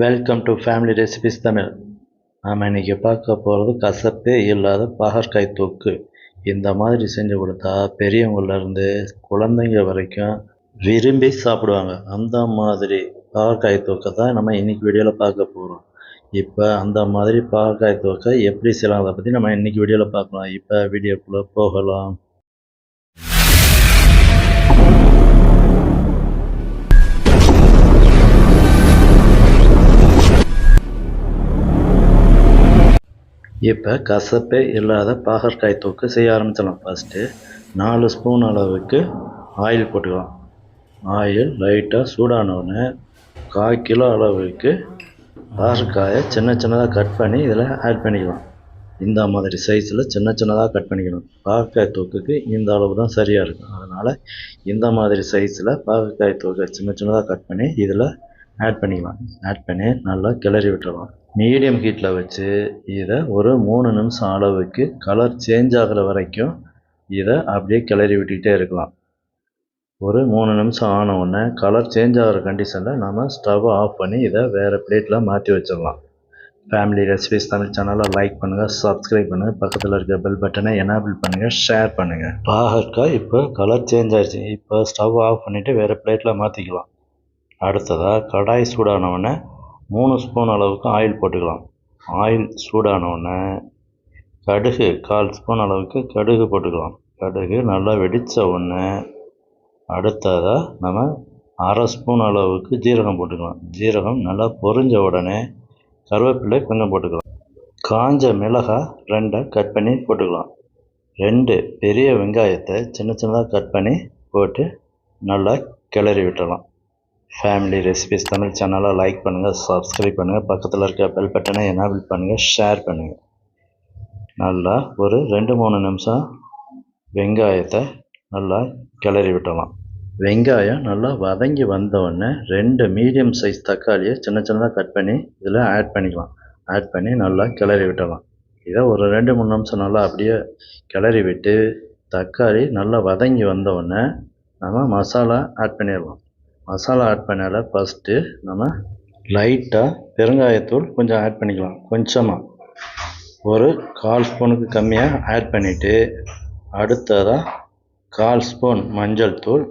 Welcome to family recipes Tamil. நாம் இன்றைக்கி பார்க்க போகிறது கசப்பே இல்லாத பாகற்காய் தொக்கு. இந்த மாதிரி செஞ்சு கொடுத்தா பெரியவங்கள்லேருந்து குழந்தைங்க வரைக்கும் விரும்பி சாப்பிடுவாங்க. அந்த மாதிரி பாகற்காய் தொக்கை தான் நம்ம இன்றைக்கி வீடியோவில் பார்க்க போகிறோம். இப்போ அந்த மாதிரி பாகற்காய் தொக்கை எப்படி செய்யலாம் அதை பற்றி நம்ம இன்றைக்கி வீடியோவில் பார்க்கலாம். இப்போ வீடியோக்குள்ளே போகலாம். இப்போ கசப்பே இல்லாத பாகற்காய் தொக்கு செய்ய ஆரம்பிச்சிடலாம். ஃபஸ்ட்டு 4 ஸ்பூன் அளவுக்கு ஆயில் போட்டுக்கலாம். ஆயில் லைட்டாக சூடானோடனே 1/4 கிலோ அளவுக்கு பாகற்காயை சின்ன சின்னதாக கட் பண்ணி இதில் ஆட் பண்ணிக்கலாம். இந்த மாதிரி சைஸில் சின்ன சின்னதாக கட் பண்ணிக்கணும். பாகற்காய் தொக்குக்கு இந்த அளவு தான் சரியாக இருக்கும். அதனால் இந்த மாதிரி சைஸில் பாகற்காய் தொக்கை சின்ன சின்னதாக கட் பண்ணி இதில் ஆட் பண்ணிக்கலாம். ஆட் பண்ணி நல்லா கிளறி விட்டுறலாம். மீடியம் ஹீட்டில் வச்சு இதை ஒரு 3 நிமிஷம் அளவுக்கு கலர் சேஞ்ச் ஆகிற வரைக்கும் இதை அப்படியே கிளறி விட்டுக்கிட்டே இருக்கலாம். ஒரு 3 நிமிஷம் ஆன உடனே கலர் சேஞ்ச் ஆகிற கண்டிஷனில் நம்ம ஸ்டவ்வை ஆஃப் பண்ணி இதை வேறு பிளேட்டில் மாற்றி வச்சிடலாம். ஃபேமிலி ரெசிபிஸ் தமிழ் சேனலை லைக் பண்ணுங்கள், சப்ஸ்கிரைப் பண்ணுங்கள், பக்கத்தில் இருக்க பெல் பட்டனை எனேபிள் பண்ணுங்கள், ஷேர் பண்ணுங்கள். பாகற்காய் இப்போ கலர் சேஞ்ச் ஆகிடுச்சு. இப்போ ஸ்டவ் ஆஃப் பண்ணிவிட்டு வேறு பிளேட்டில் மாற்றிக்கலாம். அடுத்ததாக கடாய் சூடானவுடனே 3 ஸ்பூன் அளவுக்கு ஆயில் போட்டுக்கலாம். ஆயில் சூடானோடனே கடுகு 1/4 ஸ்பூன் அளவுக்கு கடுகு போட்டுக்கலாம். கடுகு நல்லா வெடித்த உடனே அடுத்ததாக நம்ம 1/2 ஸ்பூன் அளவுக்கு ஜீரகம் போட்டுக்கலாம். ஜீரகம் நல்லா பொரிஞ்ச உடனே கருவேப்பிலை கொஞ்சம் போட்டுக்கலாம். காஞ்ச மிளகாய் 2 கட் பண்ணி போட்டுக்கலாம். 2 பெரிய வெங்காயத்தை சின்ன சின்னதாக கட் பண்ணி போட்டு நல்லா கிளறி விட்டுடலாம். ஃபேமிலி ரெசிபிஸ் தமிழ் சேனலை லைக் பண்ணுங்கள், சப்ஸ்கிரைப் பண்ணுங்கள், பக்கத்தில் இருக்க பெல் பட்டனை எனேபிள் பண்ணுங்கள், ஷேர் பண்ணுங்கள். நல்லா ஒரு 2-3 நிமிஷம் வெங்காயத்தை நல்லா கிளறி விட்டலாம். வெங்காயம் நல்லா வதங்கி வந்தோடனே 2 மீடியம் சைஸ் தக்காளியை சின்ன சின்னதாக கட் பண்ணி இதில் ஆட் பண்ணிக்கலாம். ஆட் பண்ணி நல்லா கிளறி விட்டலாம். இதை ஒரு 2-3 நிமிஷம் நல்லா அப்படியே கிளறி விட்டு தக்காளி நல்லா வதங்கி வந்தோடனே நம்ம மசாலா ஆட் பண்ணிடலாம். மசாலா ஆட் பண்ணால ஃபஸ்ட்டு நம்ம லைட்டாக பெருங்காயத்தூள் கொஞ்சம் ஆட் பண்ணிக்கலாம். கொஞ்சமாக ஒரு 1/4 ஸ்பூனுக்கு கம்மியாக ஆட் பண்ணிவிட்டு அடுத்ததாக 1/4 ஸ்பூன் மஞ்சள் தூள்,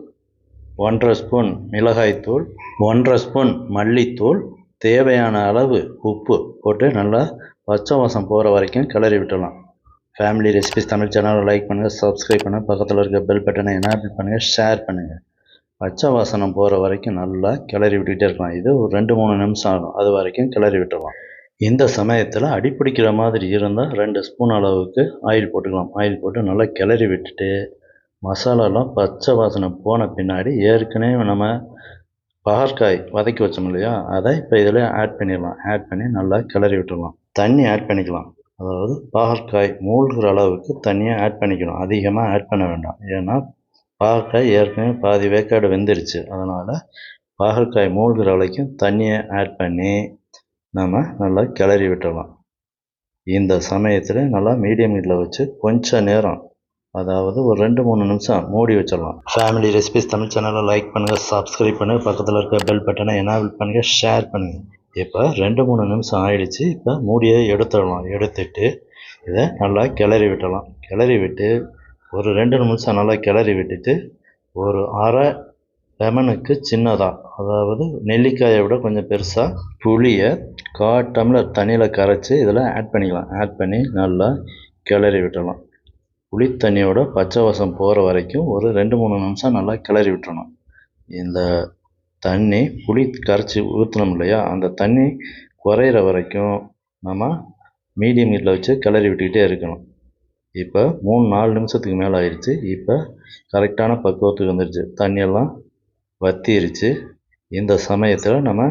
1/2 ஸ்பூன் மிளகாய்த்தூள், 1/2 ஸ்பூன் மல்லித்தூள், தேவையான அளவு உப்பு போட்டு நல்லா பச்சை வாசம் போகிற வரைக்கும் கிளறி விட்டுடலாம். ஃபேமிலி ரெசிபிஸ் தமிழ் சேனலை லைக் பண்ணுங்கள், சப்ஸ்கிரைப் பண்ணுங்கள், பக்கத்தில் இருக்க பெல் பட்டனை எனேபிள் பண்ணுங்கள், ஷேர் பண்ணுங்கள். பச்சை வாசனம் போகிற வரைக்கும் நல்லா கிளறி விட்டுக்கிட்டே இருக்கலாம். இது ஒரு 2-3 நிமிஷம் ஆகும். அது வரைக்கும் கிளறி விட்டுடலாம். இந்த சமயத்தில் அடிப்பிடிக்கிற மாதிரி இருந்தால் 2 ஸ்பூன் அளவுக்கு ஆயில் போட்டுக்கலாம். ஆயில் போட்டு நல்லா கிளறி விட்டுட்டு மசாலாலாம் பச்சை வாசனை போன பின்னாடி ஏற்கனவே நம்ம பாகற்காய் வதக்கி வச்சோம் இல்லையா, அதை இப்போ இதில் ஆட் பண்ணிடலாம். ஆட் பண்ணி நல்லா கிளறி விட்டுடலாம். தண்ணி ஆட் பண்ணிக்கலாம். அதாவது பாகற்காய் மூழ்கிற அளவுக்கு தண்ணியை ஆட் பண்ணிக்கணும். அதிகமாக ஆட் பண்ண வேண்டாம். ஏன்னா பாகற்காய் ஏற்கனவே பாதி வேக்காடு வெந்துருச்சு. அதனால் பாகற்காய் மூழ்கிற வரைக்கும் தண்ணியை ஆட் பண்ணி நம்ம நல்லா கிளறி விட்டுடலாம். இந்த சமயத்தில் நல்லா மீடியம் ஹீட்டில் வச்சு கொஞ்சம் நேரம், அதாவது ஒரு 2-3 நிமிஷம் மூடி வச்சிடலாம். ஃபேமிலி ரெசிபிஸ் தமிழ் சேனலை லைக் பண்ணுங்கள், சப்ஸ்கிரைப் பண்ணுங்கள், பக்கத்தில் இருக்க பெல் பட்டனை எனேபிள் பண்ணுங்கள், ஷேர் பண்ணுங்கள். இப்போ 2-3 நிமிஷம் ஆயிடுச்சு. இப்போ மூடியை எடுத்துடலாம். எடுத்துட்டு இதை நல்லா கிளறி விட்டுடலாம். கிளறி விட்டு ஒரு 2 நிமிஷம் நல்லா கிளறி விட்டுட்டு ஒரு அரை லெமனுக்கு சின்னதாக, அதாவது நெல்லிக்காயை விட கொஞ்சம் பெருசாக புளியை 1/4 டம்ளர் தண்ணியில் கரைச்சி இதில் ஆட் பண்ணிக்கலாம். ஆட் பண்ணி நல்லா கிளறி விட்டுடலாம். புளி தண்ணியோட பச்சை வாசம் போகிற வரைக்கும் ஒரு 2-3 நிமிஷம் நல்லா கிளறி விட்டுறணும். இந்த தண்ணி புளி கரைச்சி ஊற்றணும் இல்லையா, அந்த தண்ணி குறையிற வரைக்கும் நம்ம மீடியம் ஹீட்டில் வச்சு கிளறி விட்டுக்கிட்டே இருக்கணும். இப்போ 3-4 நிமிஷத்துக்கு மேலே ஆயிடுச்சு. இப்போ கரெக்டான பக்குவத்துக்கு வந்துடுச்சு. தண்ணியெல்லாம் வற்றிருச்சு. இந்த சமயத்தில் நம்ம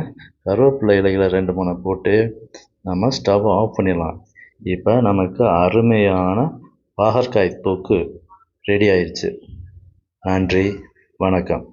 கருவேப்பிலை இலைகளை 2-3 போட்டு நம்ம ஸ்டவ் ஆஃப் பண்ணிடலாம். இப்போ நமக்கு அருமையான பாகற்காய் தொக்கு ரெடி ஆயிடுச்சு. நன்றி, வணக்கம்.